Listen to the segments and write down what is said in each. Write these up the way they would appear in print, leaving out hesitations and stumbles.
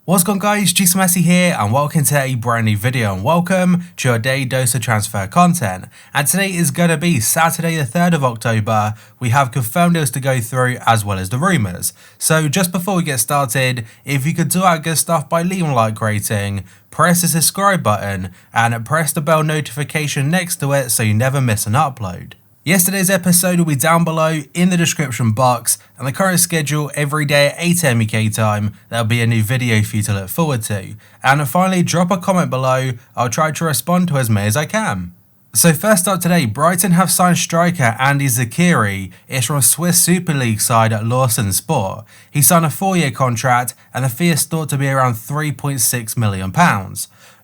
What's going on, guys, Messi here and welcome to a brand new video and welcome to your daily dose of transfer content. And today is going to be Saturday the 3rd of October. We have confirmed deals to go through as well as the rumours. So just before we get started, if you could do our good stuff by leaving a like rating, press the subscribe button and press the bell notification next to it so you never miss an upload. Yesterday's episode will be down below in the description box, and the current schedule every day at 8 AM UK time, there'll be a new video for you to look forward to. And finally, drop a comment below, I'll try to respond to as many as I can. So first up today, Brighton have signed striker Andy Zakiri. It's from Swiss Super League side at Lawson Sport. He signed a 4-year contract and the fee is thought to be around £3.6 million.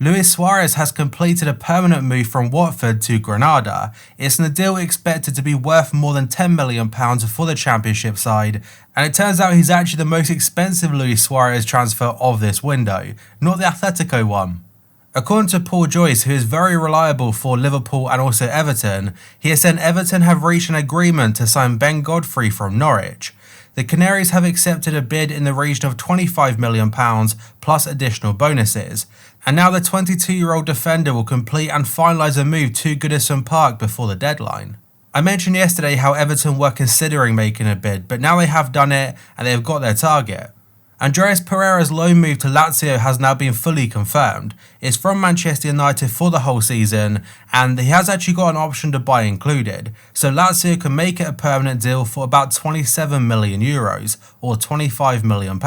Luis Suarez has completed a permanent move from Watford to Granada. It's a deal expected to be worth more than £10 million for the Championship side, and it turns out he's actually the most expensive Luis Suarez transfer of this window, not the Atletico one. According to Paul Joyce, who is very reliable for Liverpool and also Everton, he has said Everton have reached an agreement to sign Ben Godfrey from Norwich. The Canaries have accepted a bid in the region of £25 million plus additional bonuses, and now the 22-year-old defender will complete and finalise a move to Goodison Park before the deadline. I mentioned yesterday how Everton were considering making a bid, but now they have done it and they have got their target. Andreas Pereira's loan move to Lazio has now been fully confirmed. It's from Manchester United for the whole season, and he has actually got an option to buy included, so Lazio can make it a permanent deal for about €27 million or £25 million.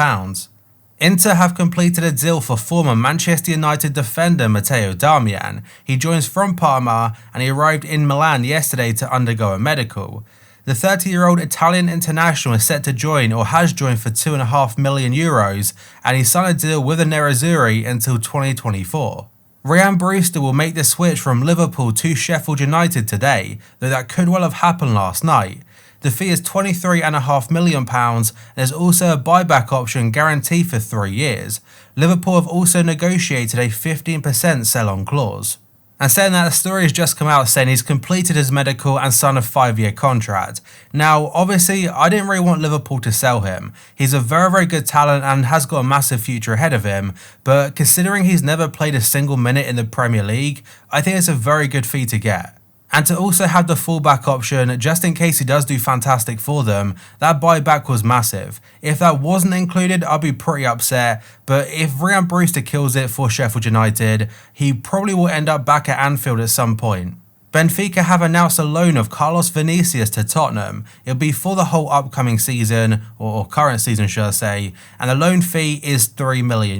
Inter have completed a deal for former Manchester United defender Matteo Darmian. He joins from Parma and he arrived in Milan yesterday to undergo a medical. The 30-year-old Italian international is set to join or has joined for €2.5 million, and he signed a deal with the Nerazzurri until 2024. BREWSTER will make the switch from Liverpool to Sheffield United today, though that could well have happened last night. The fee is £23.5 million and there's also a buyback option guaranteed for 3 years. Liverpool have also negotiated a 15% sell-on clause. And saying that, the story has just come out saying he's completed his medical and signed a 5-year contract. Now, obviously, I didn't really want Liverpool to sell him. He's a very good talent and has got a massive future ahead of him, but considering he's never played a single minute in the Premier League, I think it's a very good fee to get. And to also have the fullback option, just in case he does do fantastic for them, that buyback was massive. If that wasn't included, I'd be pretty upset, but if BREWSTER kills it for Sheffield United, he probably will end up back at Anfield at some point. Benfica have announced a loan of Carlos Vinicius to Tottenham. It'll be for the whole upcoming season, or current season should I say, and the loan fee is €3 million.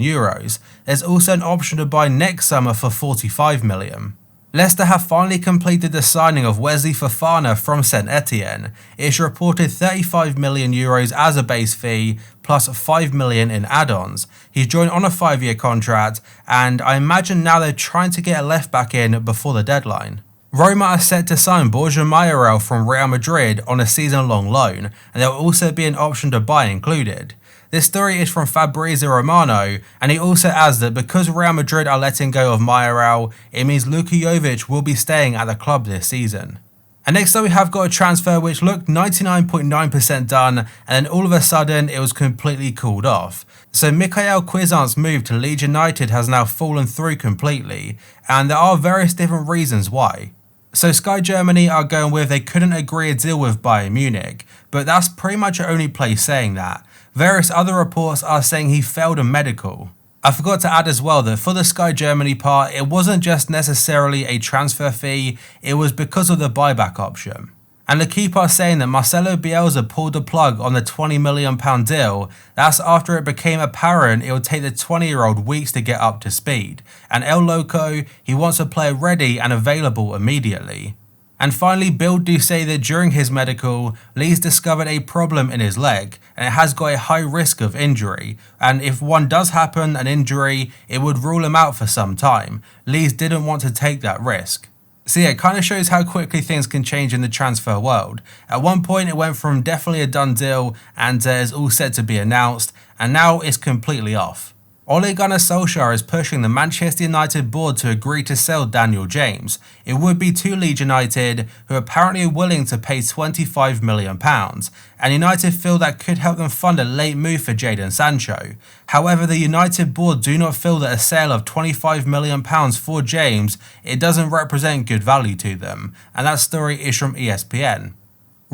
There's also an option to buy next summer for £45 million. Leicester have finally completed the signing of Wesley Fofana from St Etienne. It's reported €35 million as a base fee plus $5 million in add-ons. He's joined on a 5-year contract, and I imagine now they're trying to get a left back in before the deadline. Roma are set to sign Borja Mayoral from Real Madrid on a season-long loan, and there will also be an option to buy included. This story is from Fabrizio Romano, and he also adds that because Real Madrid are letting go of Mayoral, it means Luka Jovic will be staying at the club this season. And next up we have got a transfer which looked 99.9% done, and then all of a sudden it was completely cooled off. So Mikael Cuisin's move to Leeds United has now fallen through completely, and there are various different reasons why. So Sky Germany are going with they couldn't agree a deal with Bayern Munich, but that's pretty much the only place saying that. Various other reports are saying he failed a medical. I forgot to add as well that for the Sky Germany part, it wasn't just necessarily a transfer fee, it was because of the buyback option. And the keeper are saying that Marcelo Bielsa pulled the plug on the £20 million deal. That's after it became apparent it would take the 20-year-old weeks to get up to speed. And El Loco, he wants a player ready and available immediately. And finally, Bill do say that during his medical, Lee's discovered a problem in his leg, and it has got a high risk of injury, and if one does happen, an injury, it would rule him out for some time. Lee's didn't want to take that risk. So yeah, it kind of shows how quickly things can change in the transfer world. At one point it went from definitely a done deal and is all set to be announced, and now it's completely off. Ole Gunnar Solskjaer is pushing the Manchester United board to agree to sell Daniel James. It would be to Leeds United, who apparently are willing to pay £25 million, and United feel that could help them fund a late move for Jadon Sancho. However, the United board do not feel that a sale of £25 million for James, it doesn't represent good value to them, and that story is from ESPN.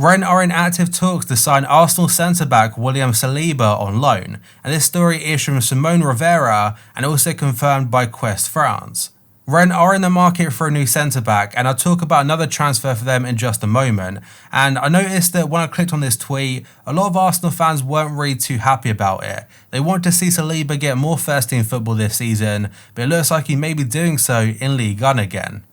Rennes are in active talks to sign Arsenal centre-back William Saliba on loan, and this story is from Simone Rivera and also confirmed by Quest France. Rennes are in the market for a new centre-back, and I'll talk about another transfer for them in just a moment. And I noticed that when I clicked on this tweet, a lot of Arsenal fans weren't really too happy about it. They want to see Saliba get more first-team football this season, but it looks like he may be doing so in Ligue 1 again.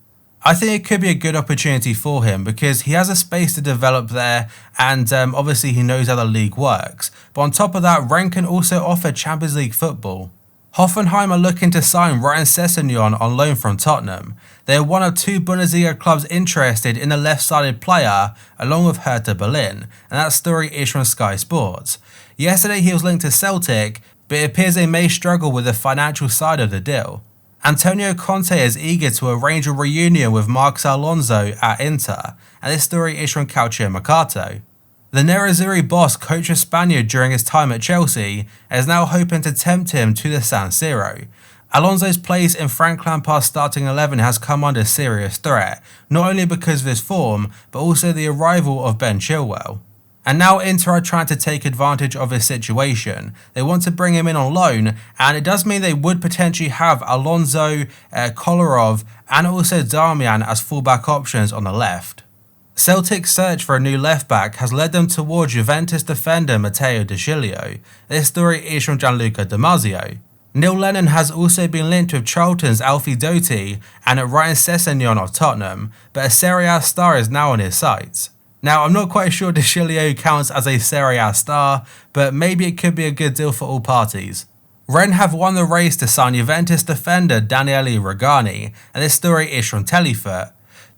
I think it could be a good opportunity for him because he has a space to develop there, and obviously he knows how the league works. But on top of that, Rennes can also offer Champions League football. Hoffenheim are looking to sign Ryan Sessegnon on loan from Tottenham. They are one of two Bundesliga clubs interested in the left-sided player along with Hertha Berlin, and that story is from Sky Sports. Yesterday he was linked to Celtic, but it appears they may struggle with the financial side of the deal. Antonio Conte is eager to arrange a reunion with Marcos Alonso at Inter, and this story is from Calcio Mercato. The Nerazzurri boss coached a Spaniard during his time at Chelsea and is now hoping to tempt him to the San Siro. Alonso's place in Frank Lampard's starting 11 has come under serious threat, not only because of his form, but also the arrival of Ben Chilwell. And now Inter are trying to take advantage of his situation. They want to bring him in on loan, and it does mean they would potentially have Alonso, Kolarov, and also Darmian as fullback options on the left. Celtic's search for a new left-back has led them towards Juventus defender Matteo De Sciglio. This story is from Gianluca Damasio. Neil Lennon has also been linked with Charlton's Alfie Doughty and at Ryan Sessegnon of Tottenham, but a Serie A star is now on his sights. Now, I'm not quite sure De Sciglio counts as a Serie A star, but maybe it could be a good deal for all parties. Rennes have won the race to sign Juventus defender Daniele Rugani, and this story is from Telefoot.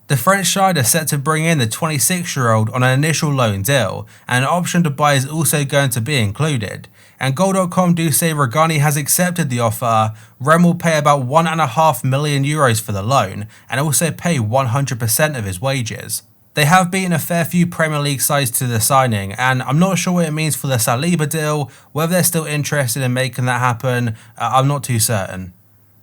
The French side are set to bring in the 26-year-old on an initial loan deal, and an option to buy is also going to be included. And Goal.com do say Rugani has accepted the offer. Rennes will pay about €1.5 million for the loan, and also pay 100% of his wages. They have beaten a fair few Premier League sides to the signing, and I'm not sure what it means for the Saliba deal. Whether they're still interested in making that happen, I'm not too certain.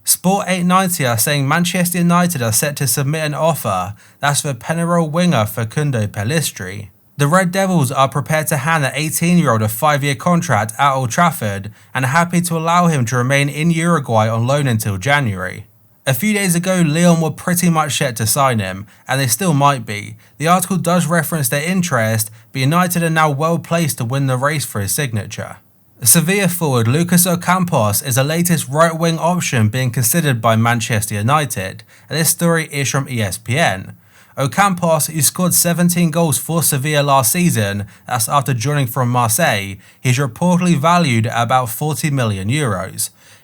Sport 890 are saying Manchester United are set to submit an offer. That's for Penarol winger Facundo Pellistri. The Red Devils are prepared to hand the 18-year-old a 5-year contract at Old Trafford and are happy to allow him to remain in Uruguay on loan until January. A few days ago, Lyon were pretty much set to sign him, and they still might be. The article does reference their interest, but United are now well placed to win the race for his signature. Sevilla forward Lucas Ocampos is the latest right-wing option being considered by Manchester United, and this story is from ESPN. Ocampos, who scored 17 goals for Sevilla last season, that's after joining from Marseille, is reportedly valued at about €40 million.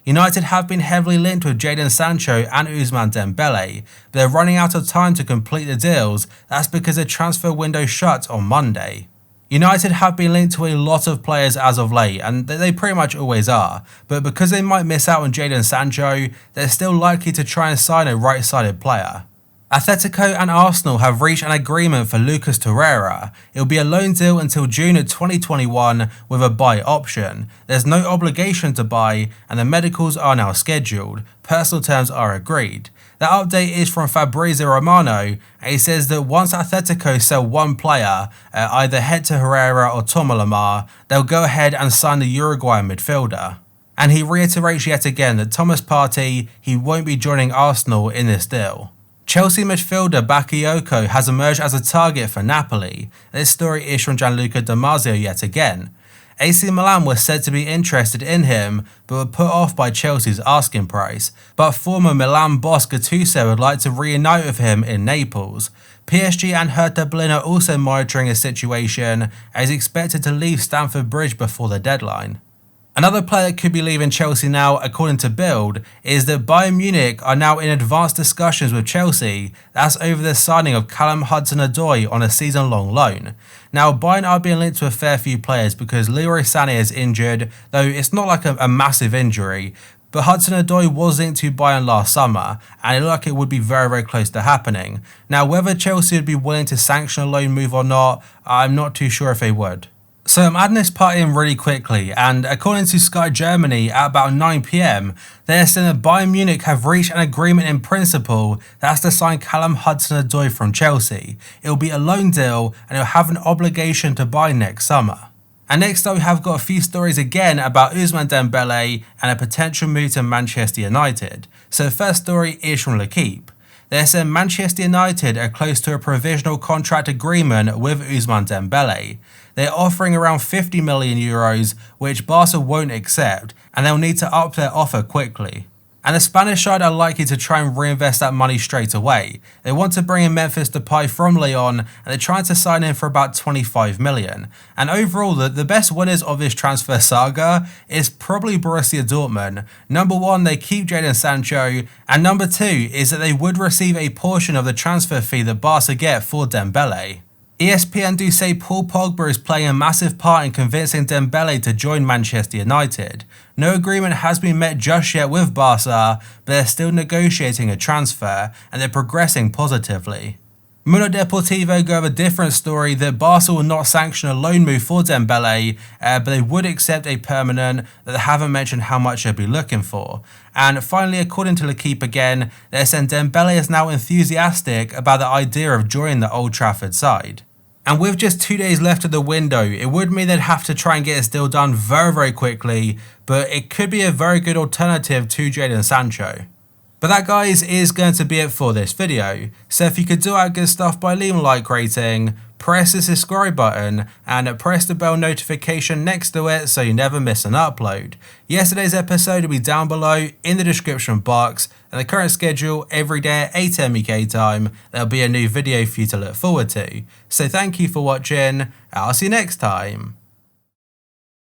United have been heavily linked with Jadon Sancho and Ousmane Dembele, but they're running out of time to complete the deals. That's because the transfer window shut on Monday. United have been linked to a lot of players as of late, and they pretty much always are, but because they might miss out on Jadon Sancho, they're still likely to try and sign a right-sided player. Atletico and Arsenal have reached an agreement for Lucas Torreira. It will be a loan deal until June of 2021 with a buy option. There's no obligation to buy, and the medicals are now scheduled. Personal terms are agreed. That update is from Fabrizio Romano, and he says that once Atletico sell one player, either Hector Herrera or Tom Lamar, they'll go ahead and sign the Uruguayan midfielder. And he reiterates yet again that Thomas Partey, he won't be joining Arsenal in this deal. Chelsea midfielder Bakayoko has emerged as a target for Napoli. This story is from Gianluca Damasio yet again. AC Milan was said to be interested in him, but were put off by Chelsea's asking price. But former Milan boss Gattuso would like to reunite with him in Naples. PSG and Hertha Berlin are also monitoring his situation, and is expected to leave Stamford Bridge before the deadline. Another player that could be leaving Chelsea now, according to Bild, is that Bayern Munich are now in advanced discussions with Chelsea. That's over the signing of Callum Hudson-Odoi on a season-long loan. Now, Bayern are being linked to a fair few players because Leroy Sané is injured, though it's not like a massive injury. But HUDSON-ODOI was linked to Bayern last summer, and it looked like it would be very close to happening. Now, whether Chelsea would be willing to sanction a loan move or not, I'm not too sure if they would. So I'm adding this part in really quickly, and according to Sky Germany at about 9 PM, they're saying that Bayern Munich have reached an agreement in principle that's to sign Callum HUDSON-ODOI from Chelsea. It'll be a loan deal, and he'll have an obligation to buy next summer. And next up, we have got a few stories again about Ousmane Dembele and a potential move to Manchester United. So the first story is from L'Equipe. They're saying Manchester United are close to a provisional contract agreement with Ousmane Dembele. They're offering around 50 million euros, which Barca won't accept, and they'll need to up their offer quickly. And the Spanish side are likely to try and reinvest that money straight away. They want to bring in Memphis Depay from Lyon, and they're trying to sign him for about 25 million. And overall, the best winners of this transfer saga is probably Borussia Dortmund. Number one, they keep Jadon Sancho, and number two is that they would receive a portion of the transfer fee that Barca get for Dembele. ESPN do say Paul Pogba is playing a massive part in convincing Dembele to join Manchester United. No agreement has been met just yet with Barca, but they're still negotiating a transfer, and they're progressing positively. Mundo Deportivo go with a different story that Barca will not sanction a loan move for Dembele, but they would accept a permanent that they haven't mentioned how much they'll be looking for. And finally, according to L'Equipe again, they're saying Dembele is now enthusiastic about the idea of joining the Old Trafford side. And with just 2 days left of the window, it would mean they'd have to try and get this deal done very quickly, but it could be a very good alternative to Jadon Sancho. But that, guys, is going to be it for this video. So if you could do our good stuff by leaving a like rating, press the subscribe button, and press the bell notification next to it so you never miss an upload. Yesterday's episode will be down below in the description box, and the current schedule every day at 8 AM UK time, there'll be a new video for you to look forward to. So thank you for watching, and I'll see you next time.